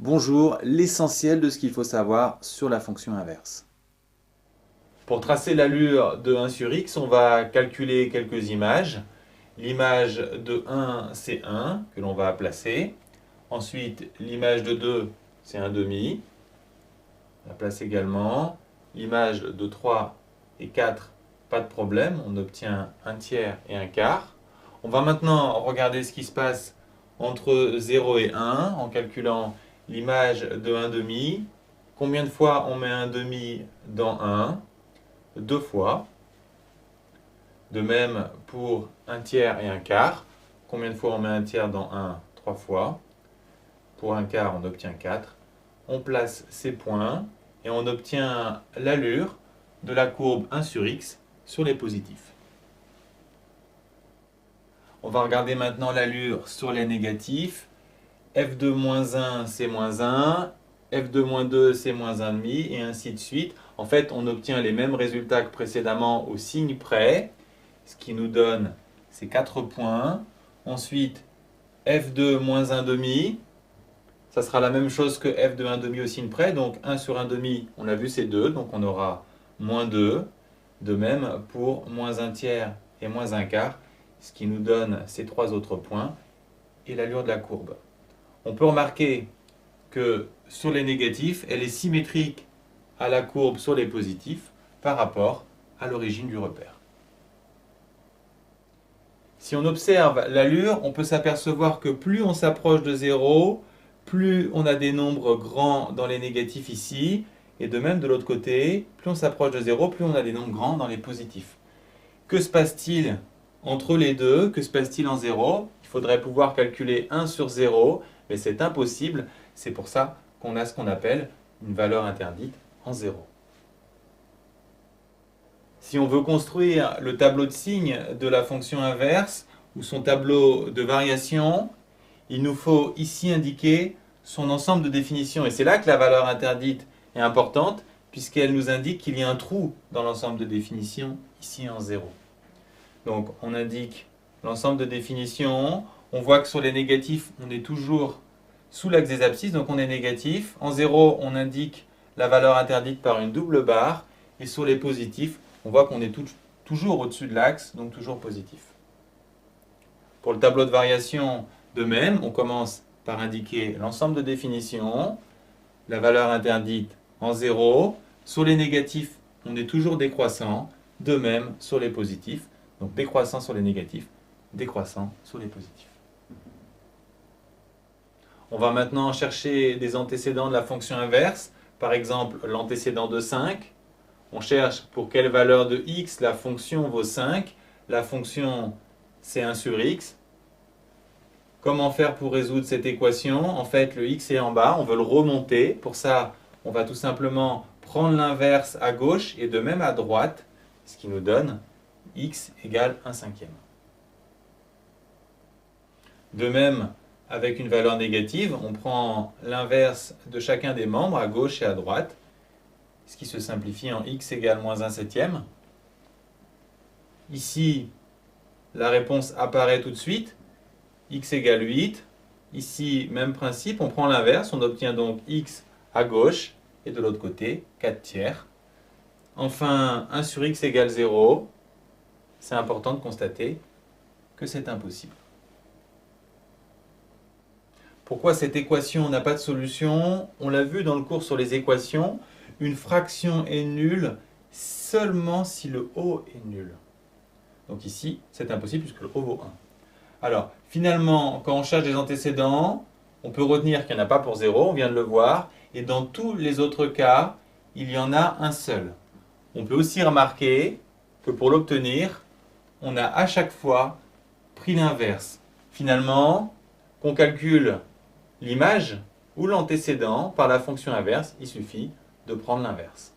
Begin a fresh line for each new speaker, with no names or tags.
Bonjour, l'essentiel de ce qu'il faut savoir sur la fonction inverse. Pour tracer l'allure de 1 sur x, on va calculer quelques images. L'image de 1, c'est 1 que l'on va placer. Ensuite, l'image de 2, c'est 1 demi. On la place également. L'image de 3 et 4, pas de problème, on obtient un tiers et un quart. On va maintenant regarder ce qui se passe entre 0 et 1 en calculant l'image de 1 demi. Combien de fois on met 1 demi dans 1? 2 fois. De même pour un tiers et un quart. Combien de fois on met un tiers dans 1? 3 fois. Pour un quart, on obtient 4. On place ces points et on obtient l'allure de la courbe 1 sur x sur les positifs. On va regarder maintenant l'allure sur les négatifs. f de moins 1, c'est moins 1. f de moins 2, c'est moins 1,5, et ainsi de suite. En fait, on obtient les mêmes résultats que précédemment au signe près, ce qui nous donne ces 4 points. Ensuite, f de moins 1,5, ça sera la même chose que f de 1,5 au signe près. Donc 1 sur 1,5, on a vu, c'est 2, donc on aura moins 2. De même pour moins 1 tiers et moins 1 quart, ce qui nous donne ces 3 autres points et l'allure de la courbe. On peut remarquer que sur les négatifs, elle est symétrique à la courbe sur les positifs par rapport à l'origine du repère. Si on observe l'allure, on peut s'apercevoir que plus on s'approche de 0, plus on a des nombres grands dans les négatifs ici, et de même de l'autre côté, plus on s'approche de 0, plus on a des nombres grands dans les positifs. Que se passe-t-il entre les deux? Que se passe-t-il en 0? Il faudrait pouvoir calculer 1 sur 0, mais c'est impossible. C'est pour ça qu'on a ce qu'on appelle une valeur interdite en 0. Si on veut construire le tableau de signes de la fonction inverse ou son tableau de variation, il nous faut ici indiquer son ensemble de définitions. Et c'est là que la valeur interdite est importante, puisqu'elle nous indique qu'il y a un trou dans l'ensemble de définitions, ici en 0. Donc on indique l'ensemble de définitions. On voit que sur les négatifs, on est toujours sous l'axe des abscisses, donc on est négatif. En 0, on indique la valeur interdite par une double barre. Et sur les positifs, on voit qu'on est toujours au-dessus de l'axe, donc toujours positif. Pour le tableau de variation, de même, on commence par indiquer l'ensemble de définitions, la valeur interdite en 0. Sur les négatifs, on est toujours décroissant. De même sur les positifs, donc décroissant sur les négatifs, décroissant sur les positifs. On va maintenant chercher des antécédents de la fonction inverse. Par exemple, l'antécédent de 5. On cherche pour quelle valeur de x la fonction vaut 5. La fonction, c'est 1 sur x. Comment faire pour résoudre cette équation? En fait, le x est en bas, on veut le remonter. Pour ça, on va tout simplement prendre l'inverse à gauche et de même à droite, ce qui nous donne x égale 1/5. De même, avec une valeur négative, on prend l'inverse de chacun des membres à gauche et à droite, ce qui se simplifie en x égale moins 1/7. Ici, la réponse apparaît tout de suite, x égale 8. Ici, même principe, on prend l'inverse, on obtient donc x à gauche et de l'autre côté, 4 tiers. Enfin, 1 sur x égale 0. C'est important de constater que c'est impossible. Pourquoi cette équation n'a pas de solution? On l'a vu dans le cours sur les équations, une fraction est nulle seulement si le haut est nul. Donc ici, c'est impossible puisque le haut vaut 1. Alors, finalement, quand on cherche des antécédents, on peut retenir qu'il n'y en a pas pour 0, on vient de le voir, et dans tous les autres cas, il y en a un seul. On peut aussi remarquer que pour l'obtenir, on a à chaque fois pris l'inverse. Finalement, qu'on calcule l'image ou l'antécédent par la fonction inverse, il suffit de prendre l'inverse.